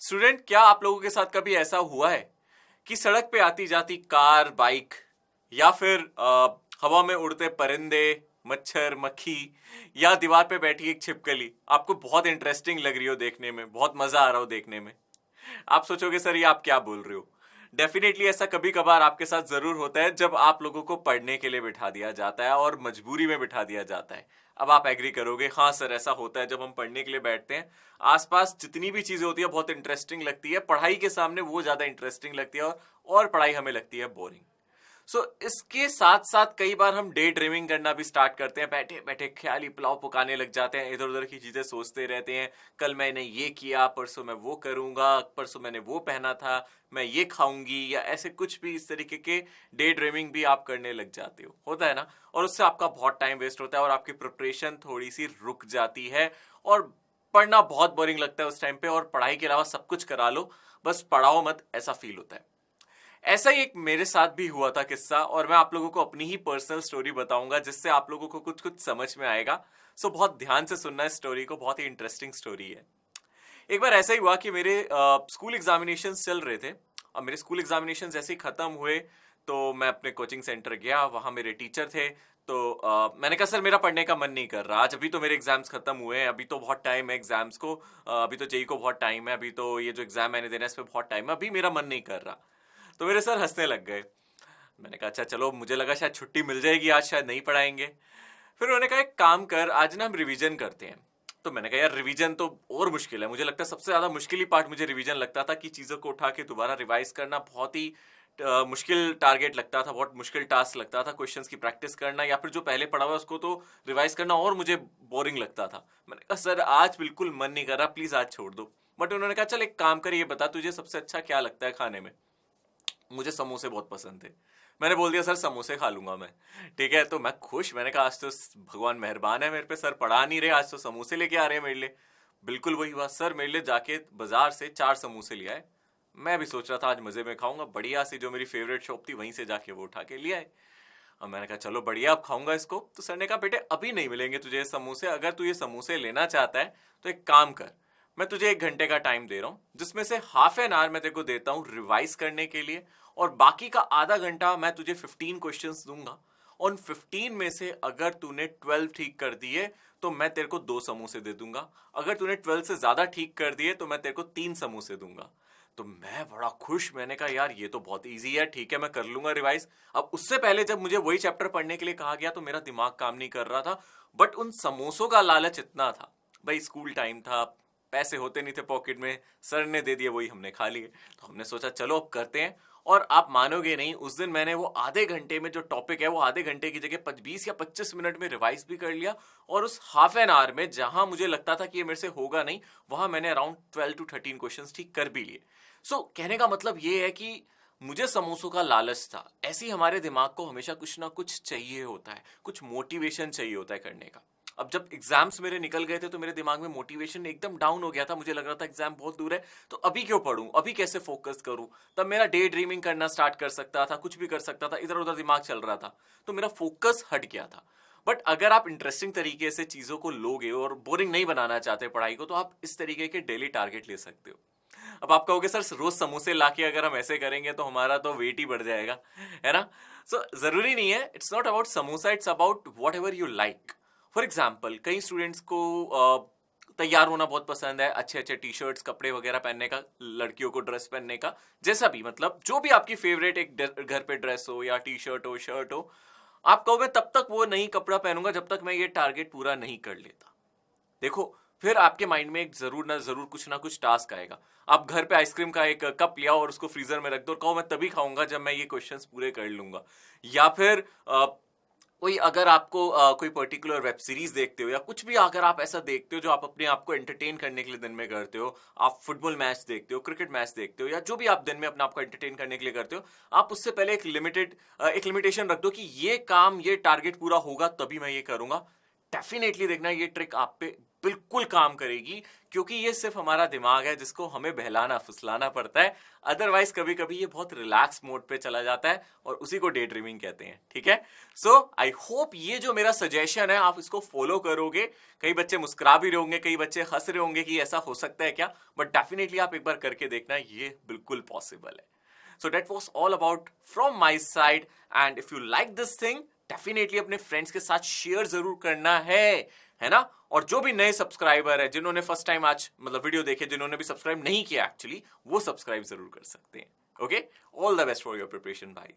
Student, क्या आप लोगों के साथ कभी ऐसा हुआ है कि सड़क पे आती जाती कार, बाइक या फिर हवा में उड़ते परिंदे, मच्छर, मक्खी या दीवार पे बैठी एक छिपकली आपको बहुत इंटरेस्टिंग लग रही हो देखने में, बहुत मजा आ रहा हो देखने में? आप सोचोगे सर ये आप क्या बोल रहे हो। डेफिनेटली ऐसा कभी कभार आपके साथ जरूर होता है जब आप लोगों को पढ़ने के लिए बिठा दिया जाता है और मजबूरी में बिठा दिया जाता है। अब आप एग्री करोगे, हाँ सर ऐसा होता है जब हम पढ़ने के लिए बैठते हैं। आसपास जितनी भी चीजें होती है बहुत इंटरेस्टिंग लगती है, पढ़ाई के सामने वो ज्यादा इंटरेस्टिंग लगती है और पढ़ाई हमें लगती है बोरिंग। इसके साथ साथ कई बार हम डे ड्रीमिंग करना भी स्टार्ट करते हैं, बैठे बैठे ख्याली पुलाव पकाने लग जाते हैं, इधर उधर की चीजें सोचते रहते हैं। कल मैंने ये किया, परसों मैं वो करूंगा, परसों मैंने वो पहना था, मैं ये खाऊंगी, या ऐसे कुछ भी इस तरीके के डे ड्रीमिंग भी आप करने लग जाते हो, होता है ना। और उससे आपका बहुत टाइम वेस्ट होता है और आपकी प्रिपरेशन थोड़ी सी रुक जाती है और पढ़ना बहुत बोरिंग लगता है उस टाइम पे, और पढ़ाई के अलावा सब कुछ करा लो, बस पढ़ाओ मत, ऐसा फील होता है। ऐसा ही एक मेरे साथ भी हुआ था किस्सा, और मैं आप लोगों को अपनी ही पर्सनल स्टोरी बताऊंगा जिससे आप लोगों को कुछ कुछ समझ में आएगा। बहुत ध्यान से सुनना इस स्टोरी को, बहुत ही इंटरेस्टिंग स्टोरी है। एक बार ऐसा ही हुआ कि मेरे स्कूल एग्जामिनेशन चल रहे थे। अब मेरे स्कूल एग्जामिनेशन जैसे ही खत्म हुए तो मैं अपने कोचिंग सेंटर गया, वहां मेरे टीचर थे। तो मैंने कहा सर मेरा पढ़ने का मन नहीं कर रहा आज, अभी तो मेरे एग्जाम्स खत्म हुए हैं, अभी तो बहुत टाइम है एग्जाम्स को, अभी तो जेई को बहुत टाइम है, अभी तो ये जो एग्जाम मैंने देना है इस पर बहुत टाइम है, अभी मेरा मन नहीं कर रहा। तो मेरे सर हंसने लग गए। मैंने कहा अच्छा चलो, मुझे लगा शायद छुट्टी मिल जाएगी आज, शायद नहीं पढ़ाएंगे। फिर उन्होंने कहा एक काम कर, आज ना हम रिवीजन करते हैं। तो मैंने कहा यार रिवीजन तो और मुश्किल है, मुझे लगता है सबसे ज्यादा मुश्किल ही पार्ट मुझे रिवीजन लगता था, कि चीजों को उठा के दोबारा रिवाइज करना बहुत ही मुश्किल टारगेट लगता था, बहुत मुश्किल टास्क लगता था। क्वेश्चंस की प्रैक्टिस करना या फिर जो पहले पढ़ा हुआ उसको तो रिवाइज करना और मुझे बोरिंग लगता था। मैंने कहा सर आज बिल्कुल मन नहीं कर रहा, प्लीज आज छोड़ दो। बट उन्होंने कहा चल एक काम कर, ये बता तुझे सबसे अच्छा क्या लगता है खाने में। मुझे समोसे बहुत पसंद थे। मैंने बोल दिया सर समोसे खा लूंगा मैं। ठीक है, तो मैं खुश, मैंने कहा आज तो भगवान मेहरबान है मेरे पे, सर पढ़ा नहीं रहे, आज तो समोसे लेके आ रहे हैं मेरे लिए। बिल्कुल वही हुआ, सर मेरे लिए जाके बाजार से 4 समोसे ले आए। मैं भी सोच रहा था आज मजे में खाऊंगा, बढ़िया सी जो मेरी फेवरेट शॉप थी वहीं से जाके वो उठा के ले आए। अब मैंने कहा चलो बढ़िया अब खाऊंगा इसको। तो सर ने कहा बेटे अभी नहीं मिलेंगे तुझे ये समोसे, अगर तू ये समोसे लेना चाहता है तो एक काम कर, मैं तुझे 1 घंटे का टाइम दे रहा हूं, जिसमें से हाफ एन आवर मैं तेरे को देता हूं रिवाइज करने के लिए, और बाकी का आधा घंटा मैं तुझे 15 क्वेश्चंस दूंगा। उन 15 में से अगर तूने 12 ठीक कर दिए तो मैं तेरे को 2 समोसे दे दूंगा, अगर तूने 12 से ज्यादा ठीक कर दिए तो मैं तेरे को 3 समोसे दूंगा। तो मैं बड़ा खुश, मैंने कहा यार ये तो बहुत इजी है, ठीक है मैं कर लूंगा रिवाइज। अब उससे पहले जब मुझे वही चैप्टर पढ़ने के लिए कहा गया तो मेरा दिमाग काम नहीं कर रहा था, बट उन समोसों का लालच इतना था। भाई स्कूल टाइम था, पैसे होते नहीं थे पॉकेट में, सर ने दे दिए वही हमने खा लिए। तो हमने सोचा चलो अब करते हैं। और आप मानोगे नहीं, उस दिन मैंने वो आधे घंटे में जो टॉपिक है वो आधे घंटे की जगह 20 या 25 मिनट में रिवाइज भी कर लिया, और उस हाफ एन आवर में जहां मुझे लगता था कि ये मेरे से होगा नहीं, वहां मैंने अराउंड 12 to 13 क्वेश्चंस ठीक कर भी लिए। कहने का मतलब ये है कि मुझे समोसों का लालच था। ऐसे ही हमारे दिमाग को हमेशा कुछ ना कुछ चाहिए होता है, कुछ मोटिवेशन चाहिए होता है करने का। अब जब एग्जाम्स मेरे निकल गए थे तो मेरे दिमाग में मोटिवेशन एकदम डाउन हो गया था, मुझे लग रहा था एग्जाम बहुत दूर है, तो अभी क्यों पढूं, अभी कैसे फोकस करूं। तब मेरा डे ड्रीमिंग करना स्टार्ट कर सकता था, कुछ भी कर सकता था, इधर उधर दिमाग चल रहा था, तो मेरा फोकस हट गया था। बट अगर आप इंटरेस्टिंग तरीके से चीजों को लोगे और बोरिंग नहीं बनाना चाहते पढ़ाई को, तो आप इस तरीके के डेली टारगेट ले सकते हो। अब आप कहोगे सर रोज समोसे लाके अगर हम ऐसे करेंगे तो हमारा तो वेट ही बढ़ जाएगा, है ना। जरूरी नहीं है, it's not about samosa, it's about what ever you like. For example कई स्टूडेंट्स को तैयार होना बहुत पसंद है, अच्छे अच्छे टी शर्ट्स कपड़े वगैरह पहनने का, लड़कियों को ड्रेस पहनने का, जैसा भी, मतलब जो भी आपकी फेवरेट एक घर पे ड्रेस हो या टी शर्ट हो, शर्ट हो, आप कहोगे तब तक वो नहीं कपड़ा पहनूंगा जब तक मैं ये टारगेट पूरा नहीं कर लेता। देखो फिर आपके माइंड में एक जरूर ना जरूर कुछ ना कुछ टास्क आएगा। आप घर पे आइसक्रीम का एक कप लिया और उसको फ्रीजर में रख दो और कहो मैं तभी खाऊंगा जब मैं ये क्वेश्चंस पूरे कर लूंगा। या फिर कोई अगर आपको कोई पर्टिकुलर वेब सीरीज देखते हो या कुछ भी अगर आप ऐसा देखते हो जो आप अपने आप को एंटरटेन करने के लिए दिन में करते हो, आप फुटबॉल मैच देखते हो, क्रिकेट मैच देखते हो, या जो भी आप दिन में अपने आप को एंटरटेन करने के लिए करते हो, आप उससे पहले एक लिमिटेशन रख दो कि ये काम, ये टारगेट पूरा होगा तभी मैं ये करूंगा। डेफिनेटली देखना ये ट्रिक आप पे बिल्कुल काम करेगी, क्योंकि ये सिर्फ हमारा दिमाग है जिसको हमें बहलाना फुसलाना पड़ता है। अदरवाइज कभी कभी ये बहुत रिलैक्स मोड पे चला जाता है और उसी को डे ड्रीमिंग कहते हैं। ठीक है, सो आई होप ये जो मेरा सजेशन है आप इसको फॉलो करोगे। कई बच्चे मुस्कुरा भी रहे होंगे, कई बच्चे हंस रहे होंगे कि ऐसा हो सकता है क्या, बट डेफिनेटली आप एक बार करके देखना, ये बिल्कुल पॉसिबल है। So that was all about from my side, and if you like this thing definitely अपने फ्रेंड्स के साथ शेयर जरूर करना है ना। और जो भी नए सब्सक्राइबर है, जिन्होंने फर्स्ट टाइम आज मतलब वीडियो देखे, जिन्होंने भी सब्सक्राइब नहीं किया एक्चुअली, वो सब्सक्राइब जरूर कर सकते हैं। Okay, all the best for your preparation भाई।